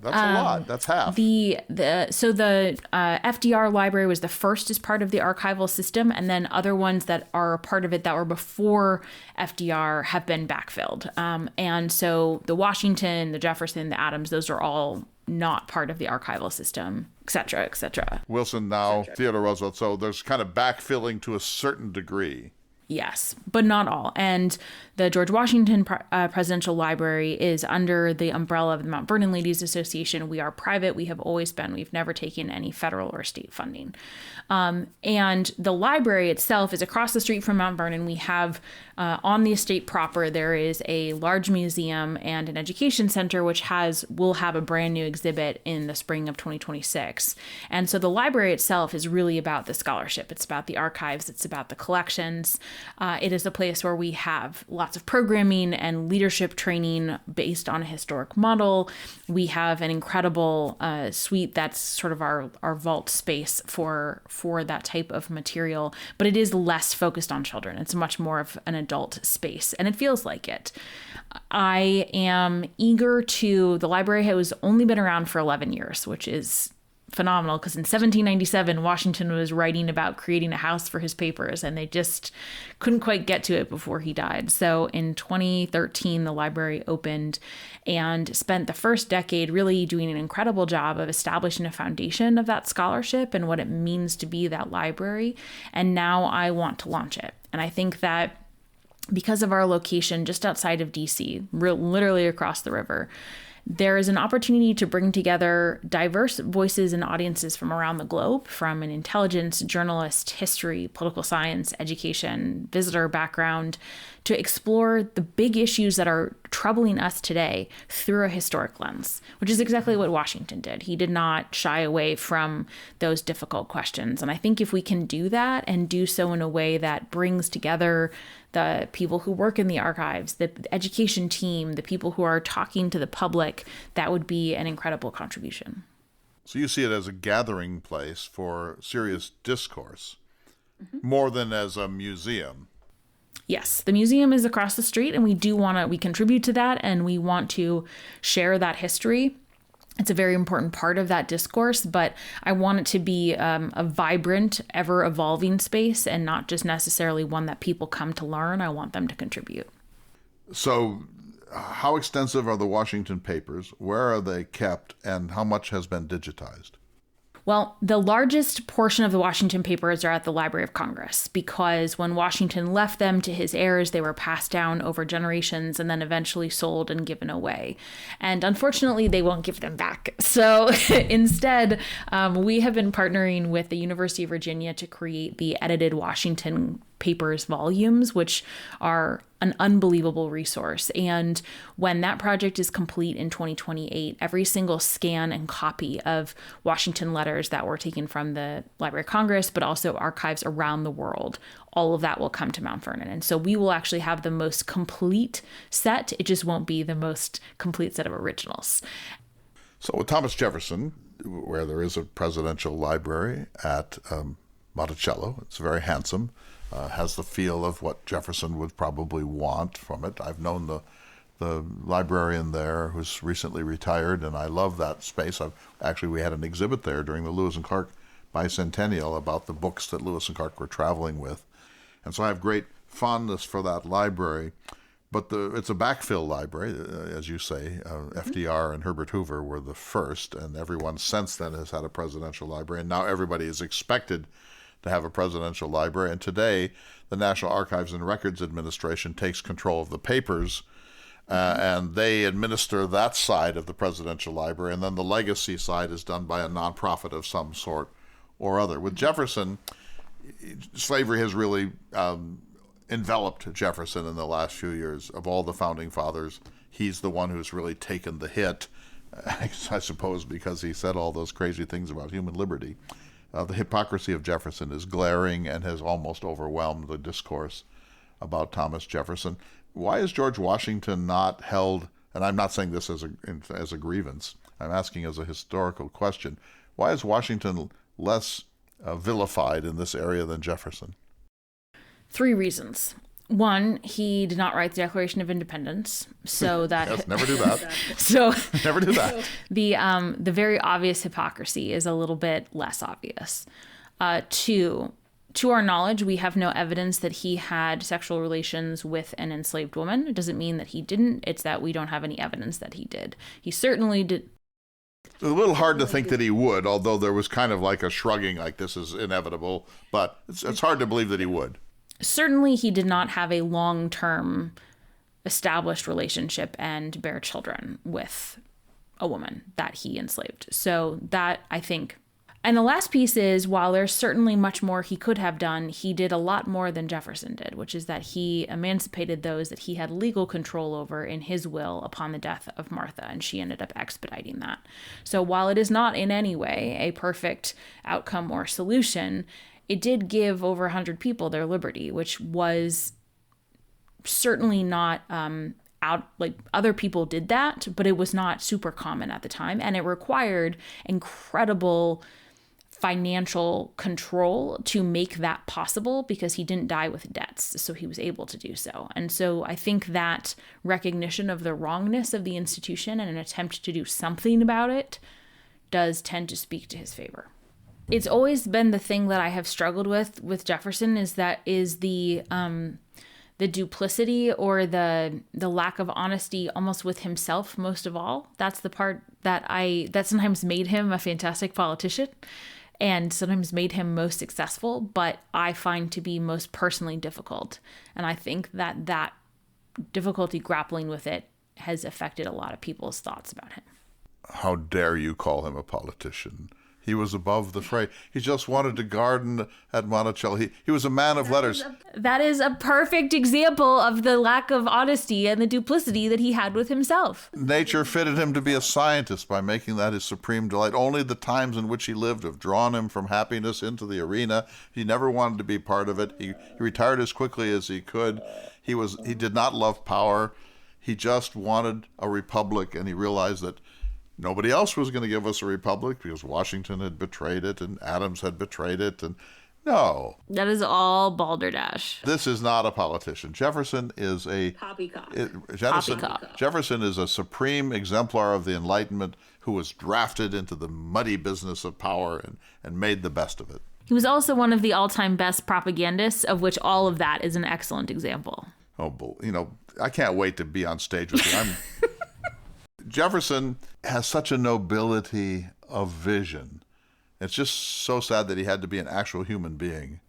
That's a lot. That's half. The FDR library was the first as part of the archival system, and then other ones that are a part of it that were before FDR have been backfilled. And so the Washington, the Jefferson, the Adams, those are all not part of the archival system, et cetera, et cetera. Wilson now, Theodore Roosevelt. So there's kind of backfilling to a certain degree. Yes, but not all. And the George Washington Presidential Library is under the umbrella of the Mount Vernon Ladies Association. We are private. We have always been. We've never taken any federal or state funding. And the library itself is across the street from Mount Vernon. We have on the estate proper, there is a large museum and an education center, which will have a brand new exhibit in the spring of 2026. And so the library itself is really about the scholarship. It's about the archives. It's about the collections. It is a place where we have lots of programming and leadership training based on a historic model. We have an incredible suite that's sort of our vault space for that type of material, but it is less focused on children. It's much more of an adult space, and it feels like it. I am eager the library has only been around for 11 years, which is phenomenal, because in 1797, Washington was writing about creating a house for his papers, and they just couldn't quite get to it before he died. So in 2013, the library opened and spent the first decade really doing an incredible job of establishing a foundation of that scholarship and what it means to be that library. And now I want to launch it. And I think that because of our location just outside of DC, literally across the river, there is an opportunity to bring together diverse voices and audiences from around the globe, from an intelligence, journalist, history, political science, education, visitor background, to explore the big issues that are troubling us today through a historic lens, which is exactly what Washington did. He did not shy away from those difficult questions. And I think if we can do that and do so in a way that brings together the people who work in the archives, the education team, the people who are talking to the public, that would be an incredible contribution. So you see it as a gathering place for serious discourse, more than as a museum. Yes, the museum is across the street, and we contribute to that, and we want to share that history. It's a very important part of that discourse, but I want it to be a vibrant, ever-evolving space, and not just necessarily one that people come to learn. I want them to contribute. So how extensive are the Washington papers? Where are they kept, and how much has been digitized? Well, the largest portion of the Washington papers are at the Library of Congress, because when Washington left them to his heirs, they were passed down over generations and then eventually sold and given away. And unfortunately, they won't give them back. So instead, we have been partnering with the University of Virginia to create the edited Washington papers volumes, which are an unbelievable resource. And when that project is complete in 2028, every single scan and copy of Washington letters that were taken from the Library of Congress, but also archives around the world, all of that will come to Mount Vernon. And so we will actually have the most complete set. It just won't be the most complete set of originals. So with Thomas Jefferson, where there is a presidential library at Monticello, it's very handsome. Has the feel of what Jefferson would probably want from it. I've known the librarian there who's recently retired, and I love that space. We had an exhibit there during the Lewis and Clark bicentennial about the books that Lewis and Clark were traveling with. And so I have great fondness for that library. But it's a backfill library, as you say. FDR and Herbert Hoover were the first, and everyone since then has had a presidential library. And now everybody is expected to have a presidential library. And today, the National Archives and Records Administration takes control of the papers, and they administer that side of the presidential library. And then the legacy side is done by a nonprofit of some sort or other. With Jefferson, slavery has really enveloped Jefferson in the last few years. Of all the founding fathers, he's the one who's really taken the hit, I suppose because he said all those crazy things about human liberty. The hypocrisy of Jefferson is glaring and has almost overwhelmed the discourse about Thomas Jefferson. Why is George Washington not held, and I'm not saying this as a grievance, I'm asking as a historical question, why is Washington less vilified in this area than Jefferson? 3 reasons. 1, he did not write the Declaration of Independence, so that yes, never do that. So never do that. The very obvious hypocrisy is a little bit less obvious. 2, to our knowledge, we have no evidence that he had sexual relations with an enslaved woman. It doesn't mean that he didn't. It's that we don't have any evidence that he did. He certainly did. It's a little hard to think that he would, although there was kind of like a shrugging, like this is inevitable, but it's hard to believe that he would. Certainly he did not have a long-term established relationship and bear children with a woman that he enslaved. So that, I think. And the last piece is, while there's certainly much more he could have done, he did a lot more than Jefferson did, which is that he emancipated those that he had legal control over in his will upon the death of Martha, and she ended up expediting that. So while it is not in any way a perfect outcome or solution, it did give over 100 people their liberty, which was certainly not other people did that, but it was not super common at the time. And it required incredible financial control to make that possible because he didn't die with debts. So he was able to do so. And so I think that recognition of the wrongness of the institution and an attempt to do something about it does tend to speak to his favor. It's always been the thing that I have struggled with Jefferson is the duplicity or the lack of honesty almost with himself most of all. That's the part that sometimes made him a fantastic politician and sometimes made him most successful, but I find to be most personally difficult. And I think that difficulty grappling with it has affected a lot of people's thoughts about him. How dare you call him a politician? He was above the fray. He just wanted to garden at Monticello. He was a man of letters. That is a perfect example of the lack of honesty and the duplicity that he had with himself. Nature fitted him to be a scientist by making that his supreme delight. Only the times in which he lived have drawn him from happiness into the arena. He never wanted to be part of it. He retired as quickly as he could. He did not love power. He just wanted a republic, and he realized that nobody else was going to give us a republic because Washington had betrayed it and Adams had betrayed it. And no. That is all balderdash. This is not a politician. Jefferson is a poppycock. Jefferson is a supreme exemplar of the Enlightenment who was drafted into the muddy business of power and made the best of it. He was also one of the all-time best propagandists, of which all of that is an excellent example. Oh, I can't wait to be on stage with you. Jefferson has such a nobility of vision. It's just so sad that he had to be an actual human being.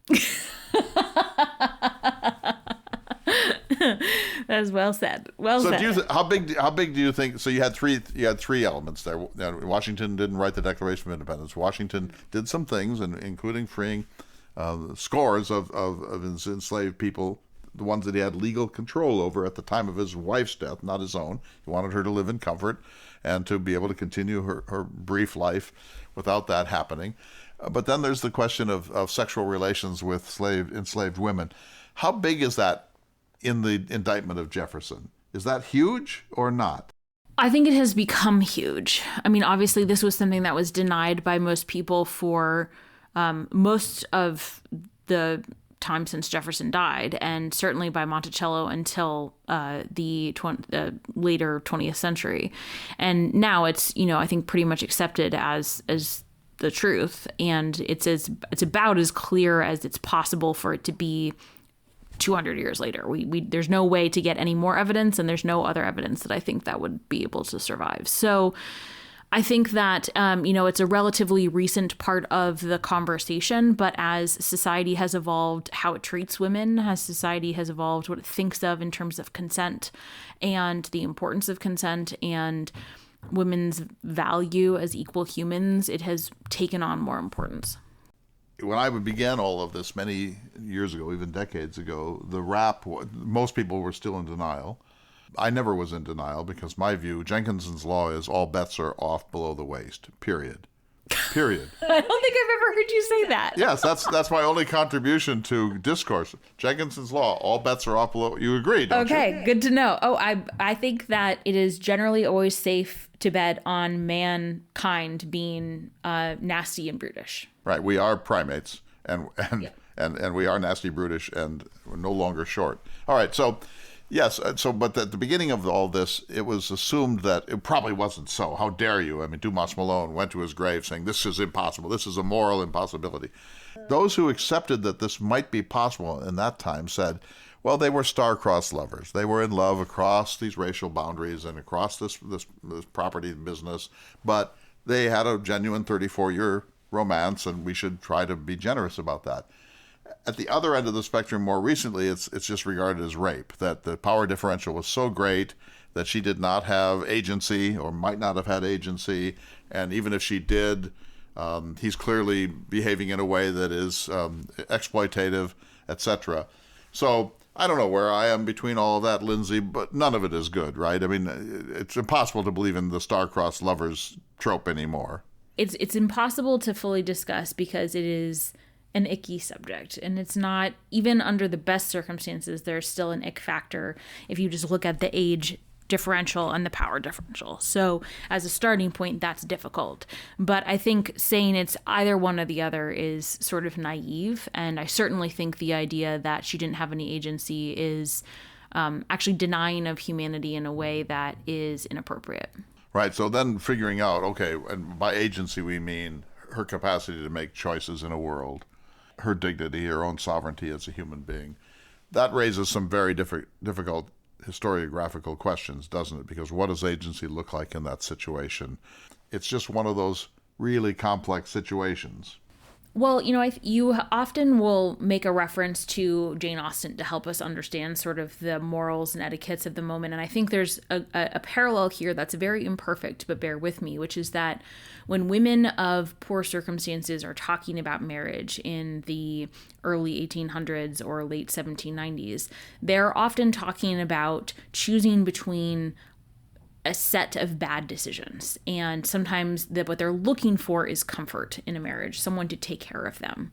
That's well said. So how big do you think? So you had three elements there. Washington didn't write the Declaration of Independence. Washington did some things, including freeing scores of enslaved people, the ones that he had legal control over at the time of his wife's death, not his own. He wanted her to live in comfort and to be able to continue her brief life without that happening. But then there's the question of sexual relations with enslaved women. How big is that in the indictment of Jefferson? Is that huge or not? I think it has become huge. I mean, obviously, this was something that was denied by most people for most of the time since Jefferson died, and certainly by Monticello until the later 20th century. And now it's, I think pretty much accepted as the truth, and it's about as clear as it's possible for it to be 200 years later. There's no way to get any more evidence, and there's no other evidence that I think that would be able to survive. So I think that, it's a relatively recent part of the conversation, but as society has evolved, how it treats women, as society has evolved, what it thinks of in terms of consent and the importance of consent and women's value as equal humans, it has taken on more importance. When I began all of this many years ago, even decades ago, most people were still in denial. I never was in denial because my view, Jenkinson's law is all bets are off below the waist, period. Period. I don't think I've ever heard you say that. Yes, that's my only contribution to discourse. Jenkinson's law, all bets are off below. You agree, don't you? Okay, good to know. Oh, I think that it is generally always safe to bet on mankind being nasty and brutish. Right, we are primates, and we are nasty, brutish, and we're no longer short. All right, so yes, but at the beginning of all this, it was assumed that it probably wasn't so. How dare you? I mean, Dumas Malone went to his grave saying, this is impossible. This is a moral impossibility. Those who accepted that this might be possible in that time said, well, they were star-crossed lovers. They were in love across these racial boundaries and across this property business, but they had a genuine 34-year romance, and we should try to be generous about that. At the other end of the spectrum, more recently, it's just regarded as rape, that the power differential was so great that she did not have agency or might not have had agency, and even if she did, he's clearly behaving in a way that is exploitative, etc. So I don't know where I am between all of that, Lindsay, but none of it is good, right? I mean, it's impossible to believe in the star-crossed lovers trope anymore. It's impossible to fully discuss because it is an icky subject, and it's not, even under the best circumstances, there's still an ick factor if you just look at the age differential and the power differential. So as a starting point, that's difficult. But I think saying it's either one or the other is sort of naive, and I certainly think the idea that she didn't have any agency is actually denying of humanity in a way that is inappropriate. Right, so then figuring out, okay, and by agency we mean her capacity to make choices in a world, her dignity, her own sovereignty as a human being. That raises some very difficult historiographical questions, doesn't it? Because what does agency look like in that situation? It's just one of those really complex situations. Well, you often will make a reference to Jane Austen to help us understand sort of the morals and etiquettes of the moment. And I think there's a parallel here that's very imperfect, but bear with me, which is that when women of poor circumstances are talking about marriage in the early 1800s or late 1790s, they're often talking about choosing between a set of bad decisions. And sometimes what they're looking for is comfort in a marriage, someone to take care of them.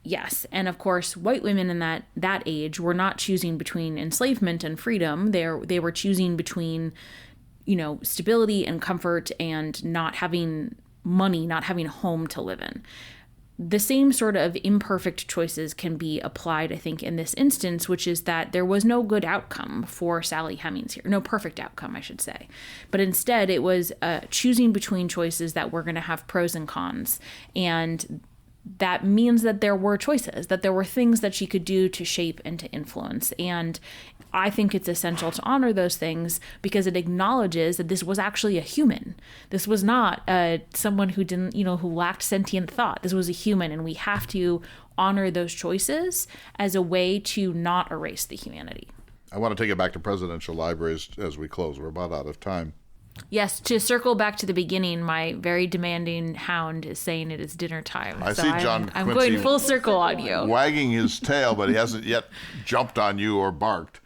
Yes. And of course, white women in that age were not choosing between enslavement and freedom. They were choosing between, stability and comfort and not having money, not having a home to live in. The same sort of imperfect choices can be applied, I think, in this instance, which is that there was no good outcome for Sally Hemings here. No perfect outcome, I should say. But instead, it was choosing between choices that were going to have pros and cons. And that means that there were choices, that there were things that she could do to shape and to influence. And I think it's essential to honor those things because it acknowledges that this was actually a human. This was not someone who didn't, who lacked sentient thought. This was a human, and we have to honor those choices as a way to not erase the humanity. I want to take it back to presidential libraries as we close. We're about out of time. Yes, to circle back to the beginning, my very demanding hound is saying it is dinner time. I see John I'm Quincy going full circle on you. Wagging his tail, but he hasn't yet jumped on you or barked.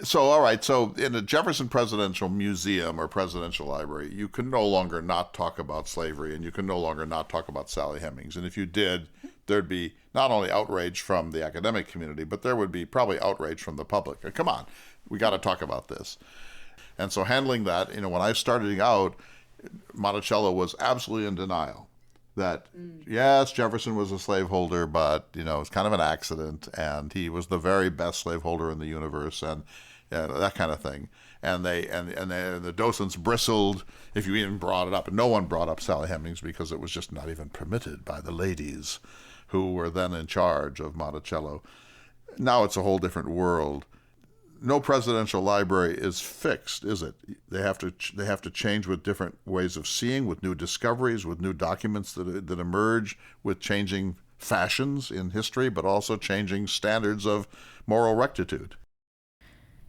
So, all right, so in the Jefferson Presidential Museum or Presidential Library, you can no longer not talk about slavery, and you can no longer not talk about Sally Hemings. And if you did, there'd be not only outrage from the academic community, but there would be probably outrage from the public. Come on, we got to talk about this. And so handling that, when I started out, Monticello was absolutely in denial that, yes, Jefferson was a slaveholder, but, it's kind of an accident, and he was the very best slaveholder in the universe, and that kind of thing. And the docents bristled if you even brought it up. And no one brought up Sally Hemings because it was just not even permitted by the ladies who were then in charge of Monticello. Now it's a whole different world. No presidential library is fixed, is it? They have to change with different ways of seeing, with new discoveries, with new documents that emerge, with changing fashions in history, but also changing standards of moral rectitude.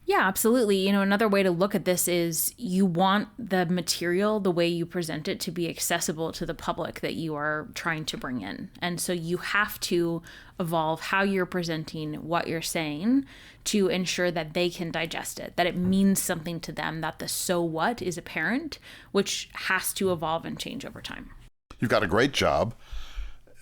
Yeah, absolutely. Another way to look at this is you want the material, the way you present it, to be accessible to the public that you are trying to bring in. And so you have to evolve how you're presenting what you're saying to ensure that they can digest it, that it means something to them, that the so what is apparent, which has to evolve and change over time. You've got a great job.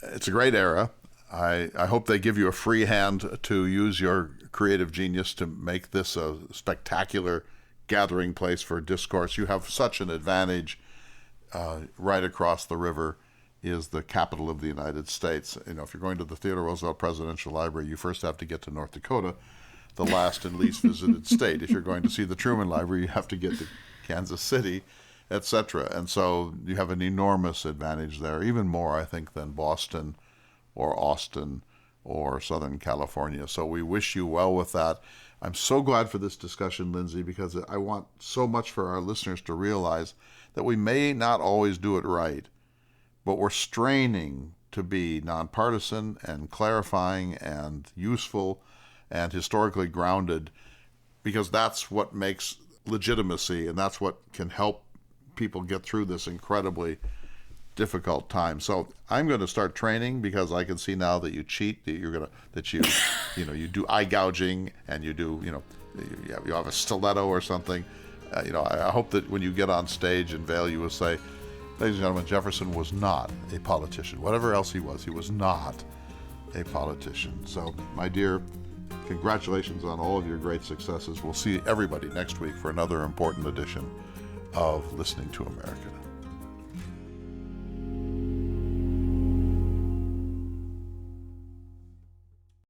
It's a great era. I hope they give you a free hand to use your creative genius to make this a spectacular gathering place for discourse. You have such an advantage. Right across the river is the capital of the United States. If you're going to the Theodore Roosevelt Presidential Library, you first have to get to North Dakota, the last and least visited state. If you're going to see the Truman Library, you have to get to Kansas City, etc. And so you have an enormous advantage there, even more, I think, than Boston or Austin or Southern California. So we wish you well with that. I'm so glad for this discussion, Lindsay, because I want so much for our listeners to realize that we may not always do it right, but we're straining to be nonpartisan and clarifying and useful and historically grounded, because that's what makes legitimacy, and that's what can help people get through this incredibly difficult time. So I'm going to start training, because I can see now that you cheat, that you do eye gouging, and you do, you have a stiletto or something. I hope that when you get on stage in Vail, you will say, ladies and gentlemen, Jefferson was not a politician. Whatever else he was not a politician. So, my dear, congratulations on all of your great successes. We'll see everybody next week for another important edition of Listening to America.